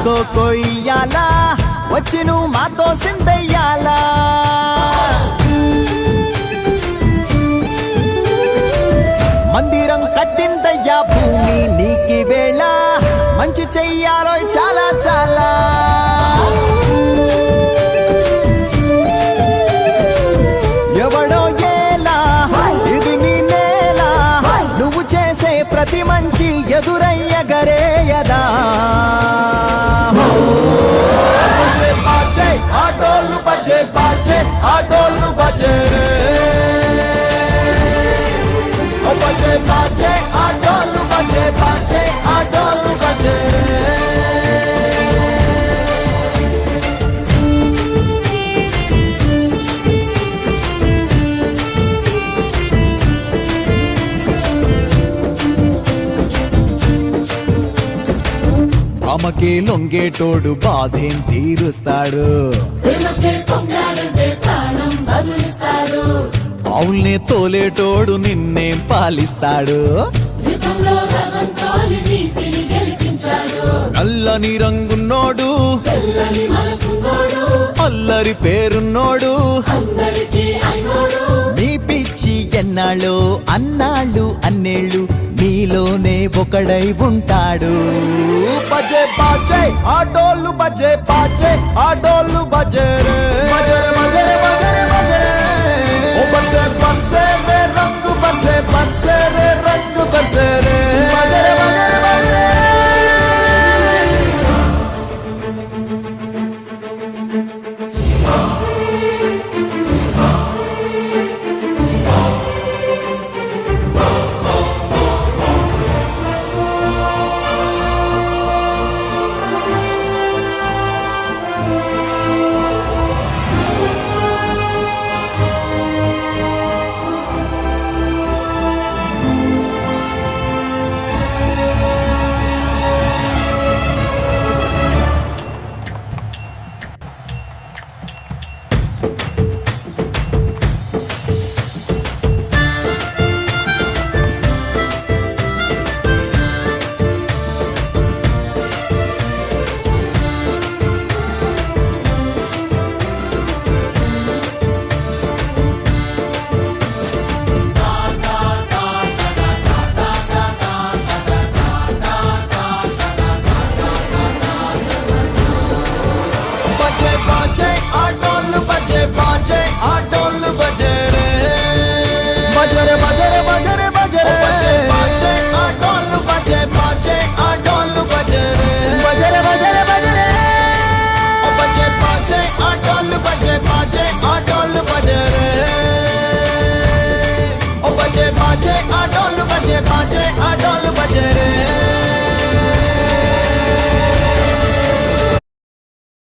cocoa ఇయ్యాలా వచ్చి నువ్వు మాతో సిందయ్యాలా మందిరం కట్టిందయ్యా భూమి నీకి వేళ మంచి చెయ్యాలో చాలా చాలా ఎవడో ఏలా ఇది నీ నేల నువ్వు చేసే ప్రతి మంచి ఎదురయ్యగరేయదా ఆటోలు బజే బాజే ఆటోలు బజే బజే బాజే ఆటోలు బజే బాజే ఆటోలు బజే అమ్మకే లొంగేటోడు బాధేం తీరుస్తాడు అవుల్నే తోలేటోడు నిన్నేం పాలిస్తాడు నల్లని రంగున్నోడు అల్లరి పేరున్నోడు మీ పిచ్చి ఎన్నాళ్ళు అన్నాళ్ళు అన్నేళ్ళు మీలోనే ఒకడై ఉంటాడు బజే బాజే ఆటోలు బజే బాజే ఆటోలు బజే రే బజే బజే బజే బజే